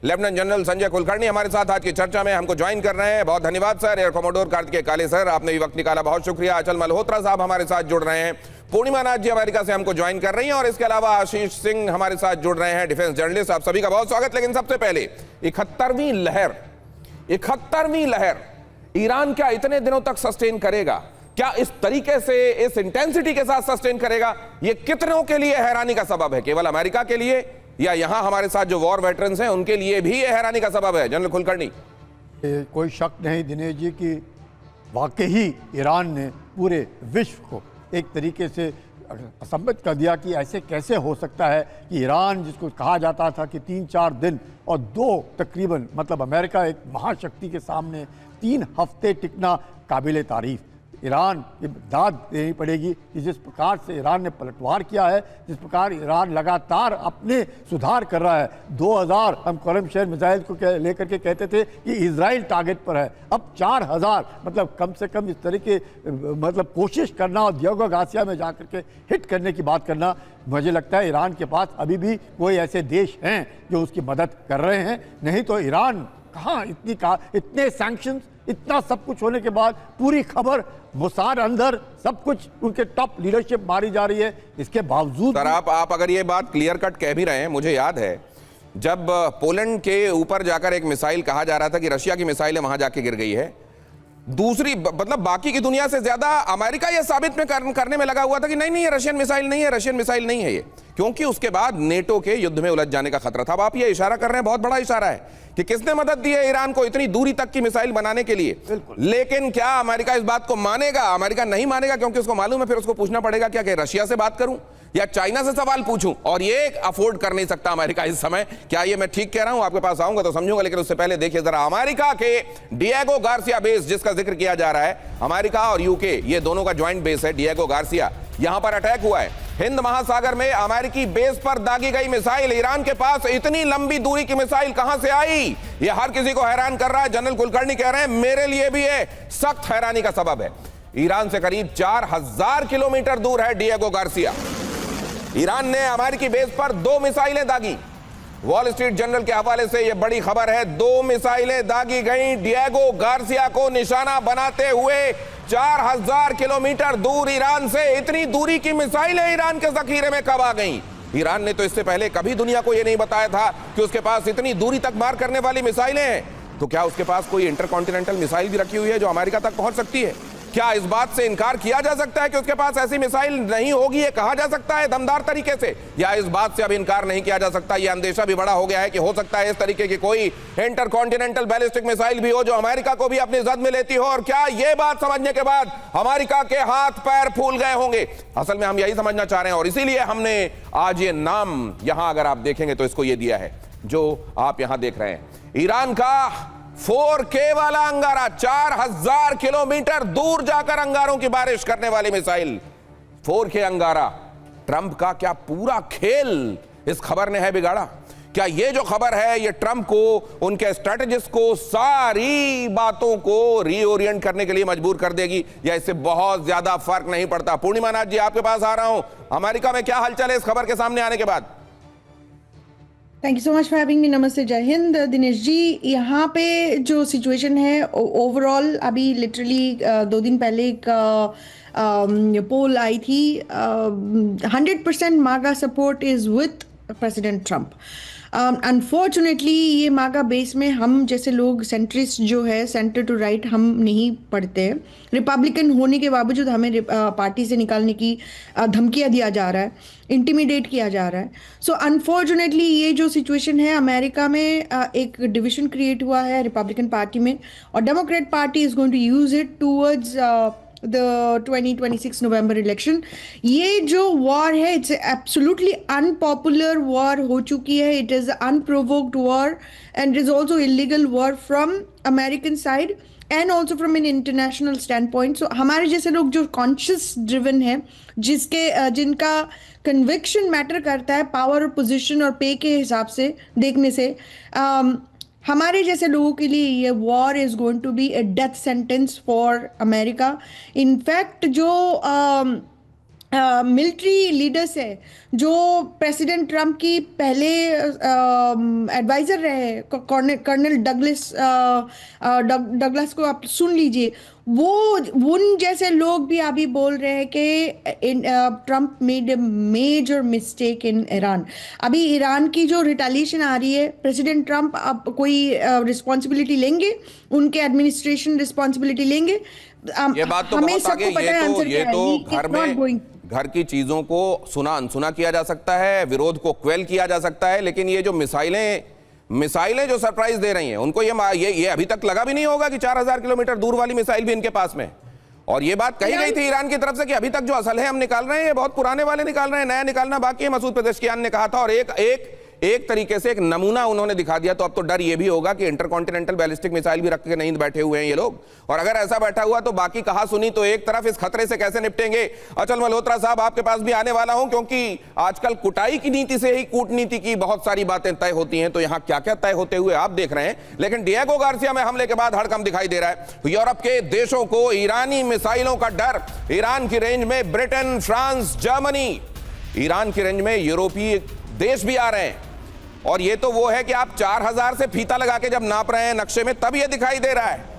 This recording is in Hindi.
लेफ्टिनेंट जनरल संजय कुलकर्णी हमारे साथ आज की चर्चा में हमको ज्वाइन कर रहे हैं। बहुत धन्यवाद सर। एयर कमोडोर कार्तिकेय काले सर, आपने भी वक्त निकाला, बहुत शुक्रिया। अचल मल्होत्रा साहब हमारे साथ जुड़ रहे हैं। पूर्णिमा नाथ जी अमेरिका से हमको ज्वाइन कर रही हैं, और इसके अलावा आशीष सिंह हमारे साथ जुड़ रहे हैं, डिफेंस जर्नलिस्ट। आप सभी का बहुत स्वागत। लेकिन सबसे पहले 71वीं लहर ईरान क्या इतने दिनों तक सस्टेन करेगा? क्या इस तरीके से, इस इंटेंसिटी के साथ सस्टेन करेगा? ये कितनों के लिए हैरानी का सबब है? केवल अमेरिका के लिए, या यहां हमारे साथ जो वॉर वेटरन्स हैं उनके लिए भी ये हैरानी का सबब है? जनरल कुलकर्णी। कोई शक नहीं दिनेश जी कि वाकई ईरान ने पूरे विश्व को एक तरीके से असंबद्ध कर दिया कि ऐसे कैसे हो सकता है कि ईरान, जिसको कहा जाता था कि 3-4 दिन और 2 तकरीबन, मतलब अमेरिका एक महाशक्ति के सामने 3 हफ्ते टिकना काबिल तारीफ। ईरान की दाद देनी पड़ेगी कि जिस प्रकार से ईरान ने पलटवार किया है, जिस प्रकार ईरान लगातार अपने सुधार कर रहा है। 2000 हम कॉलमशेर मिसाइल को लेकर के कहते थे कि इजराइल टारगेट पर है, अब 4000, मतलब कम से कम इस तरह के मतलब कोशिश करना और दियोगो गासिया में जाकर के हिट करने की बात करना, मुझे लगता है ईरान के पास अभी भी कोई ऐसे देश हैं जो उसकी मदद कर रहे हैं। नहीं तो ईरान कहाँ इतने सैंक्शंस, इतना सब कुछ होने के बाद पूरी खबर मोसाद अंदर सब कुछ, उनके टॉप लीडरशिप मारी जा रही है, इसके बावजूद। सर आप अगर ये बात क्लियर कट कह भी रहे हैं, मुझे याद है जब पोलैंड के ऊपर जाकर एक मिसाइल कहा जा रहा था कि रशिया की मिसाइल वहां जाके गिर गई है, दूसरी मतलब बाकी की दुनिया से ज्यादा अमेरिका यह साबित में करने में लगा हुआ था कि नहीं ये रशियन मिसाइल नहीं है, रशियन मिसाइल नहीं है ये, क्योंकि उसके बाद नेटो के युद्ध में उलझ जाने का खतरा था। अब आप ये इशारा कर रहे हैं, बहुत बड़ा इशारा है कि किसने मदद दी है ईरान को इतनी दूरी तक की मिसाइल बनाने के लिए। लेकिन क्या अमेरिका इस बात को मानेगा? अमेरिका नहीं मानेगा, क्योंकि उसको मालूम है फिर उसको पूछना पड़ेगा क्या कि रशिया से बात करूं या चाइना से सवाल पूछूं, और ये अफोर्ड कर नहीं सकता अमेरिका इस समय। क्या ये मैं ठीक कह रहा हूं? आपके पास आऊंगा तो समझूंगा, लेकिन उससे पहले देखिए जरा अमेरिका के डिएगो गार्सिया बेस जिसका जिक्र किया जा रहा है, अमेरिका और यूके ये दोनों का ज्वाइंट बेस है डिएगो गार्सिया, यहां पर अटैक हुआ है। हिंद महासागर में अमेरिकी बेस पर दागी गई मिसाइल, ईरान के पास इतनी लंबी दूरी की मिसाइल कहां से आई? ये हर किसी को हैरान कर रहा है। जनरल कुलकर्णी कह रहे हैं मेरे लिए भी ये सख्त हैरानी का सबब है। ईरान से करीब 4000 किलोमीटर दूर है डिएगो गार्सिया। ईरान ने अमेरिकी बेस पर 2 मिसाइलें दागी। वॉल स्ट्रीट जर्नल के हवाले से यह बड़ी खबर है, 2 मिसाइलें दागी गई डिएगो गार्सिया को निशाना बनाते हुए 4000 किलोमीटर दूर ईरान से। इतनी दूरी की मिसाइलें ईरान के जखीरे में कब आ गईं? ईरान ने तो इससे पहले कभी दुनिया को यह नहीं बताया था कि उसके पास इतनी दूरी तक मार करने वाली मिसाइलें हैं। तो क्या उसके पास कोई इंटरकॉन्टिनेंटल मिसाइल भी रखी हुई है जो अमेरिका तक पहुंच सकती है? क्या इस बात से इनकार किया जा सकता है कि उसके पास ऐसी मिसाइल नहीं होगी? ये कहा जा सकता है दमदार तरीके से, या इस बात से अब इनकार नहीं किया जा सकता? ये अंदेशा भी बड़ा हो गया है कि हो सकता है इस तरीके की कोई इंटरकॉन्टिनेंटल बैलिस्टिक मिसाइल भी हो जो अमेरिका को भी अपनी जद में लेती हो। और क्या ये बात समझने के बाद अमेरिका के हाथ पैर फूल गए होंगे? असल में हम यही समझना चाह रहे हैं, और इसीलिए हमने आज ये नाम यहां अगर आप देखेंगे तो इसको ये दिया है जो आप यहां देख रहे हैं, ईरान का 4K वाला अंगारा। 4000 किलोमीटर दूर जाकर अंगारों की बारिश करने वाली मिसाइल 4K अंगारा। ट्रंप का क्या पूरा खेल इस खबर ने है बिगाड़ा? क्या ये जो खबर है ये ट्रंप को, उनके स्ट्रेटेजिस्ट को, सारी बातों को रीओरिएंट करने के लिए मजबूर कर देगी, या इससे बहुत ज्यादा फर्क नहीं पड़ता? पूर्णिमा नाथ जी आपके पास आ रहा हूं, अमेरिका में क्या हलचल है इस खबर के सामने आने के बाद? Thank you so much for having me. नमस्ते, जय हिंद। दिनेश जी, यहाँ पे जो सिचुएशन है ओवरऑल, अभी लिटरली 2 दिन पहले एक पोल आई थी, 100% मागा support is with president Trump. Unfortunately ये मागा बेस में हम जैसे लोग सेंट्रिस्ट जो है, सेंटर टू राइट, हम नहीं पढ़ते हैं। रिपब्लिकन होने के बावजूद हमें पार्टी से निकालने की धमकियां दिया जा रहा है, इंटिमिडेट किया जा रहा है। सो अनफॉर्चुनेटली ये जो सिचुएशन है अमेरिका में, एक डिविजन क्रिएट हुआ है रिपब्लिकन पार्टी में, और Democrat party is going to use it towards the 2026 November election. ये जो वॉर है इट्स एब्सोल्युटली अनपॉपुलर वॉर हो चुकी है। It is unprovoked war and is also illegal war from American side and also from an international standpoint. So हमारे जैसे लोग जो कॉन्शियस ड्रिवन है, जिनका कन्विक्शन मैटर करता है पावर और पोजिशन और पे के हिसाब से देखने से, हमारे जैसे लोगों के लिए ये war is going to be a death sentence for America. In fact जो मिलिट्री लीडर्स है जो प्रेसिडेंट ट्रम्प की पहले एडवाइजर रहे, कर्नल डगलस को आप सुन लीजिए, वो उन जैसे लोग भी अभी बोल रहे हैं कि Trump made a major mistake in Iran. अभी ईरान की जो रिटेलिएशन आ रही है, प्रेसिडेंट ट्रम्प अब कोई रिस्पॉन्सिबिलिटी लेंगे, उनके एडमिनिस्ट्रेशन रिस्पॉन्सिबिलिटी लेंगे? ये बात तो हमें बहुत आगे, सबको पता है आंसर ये क्या है। तो He is घर not में going. घर की चीजों को सुना अनसुना किया जा सकता है, विरोध को क्वेल किया जा सकता है, लेकिन ये जो मिसाइलें जो सरप्राइज दे रही हैं, उनको ये अभी तक लगा भी नहीं होगा कि 4000 किलोमीटर दूर वाली मिसाइल भी इनके पास में। और ये बात कही गई थी ईरान की तरफ से कि अभी तक जो असल है हम निकाल रहे हैं, ये बहुत पुराने वाले निकाल रहे हैं, नया निकालना बाकी है, मसूद पेजेश्कियान ने कहा था। और एक तरीके से एक नमूना उन्होंने दिखा दिया। तो अब तो डर ये भी होगा कि इंटरकॉन्टिनेंटल बैलिस्टिक मिसाइल भी रख के नहीं बैठे हुए हैं ये लोग, और अगर ऐसा बैठा हुआ तो बाकी कहा सुनी। तो एक तरफ इस खतरे से कैसे निपटेंगे? अचल मल्होत्रा साहब, आपके पास भी आने वाला हूं, क्योंकि आजकल कुटाई की नीति से ही कूटनीति की बहुत सारी बातें तय होती हैं। तो यहां क्या क्या तय होते हुए आप देख रहे हैं। लेकिन डिएगो गार्सिया में हमले के बाद हड़कंप दिखाई दे रहा है। यूरोप के देशों को ईरानी मिसाइलों का डर। ईरान की रेंज में ब्रिटेन, फ्रांस, जर्मनी, ईरान की रेंज में यूरोपीय देश भी आ रहे हैं। और ये तो वो है कि आप 4000 से फीता लगा के जब नाप रहे हैं नक्शे में, तब ये दिखाई दे रहा है।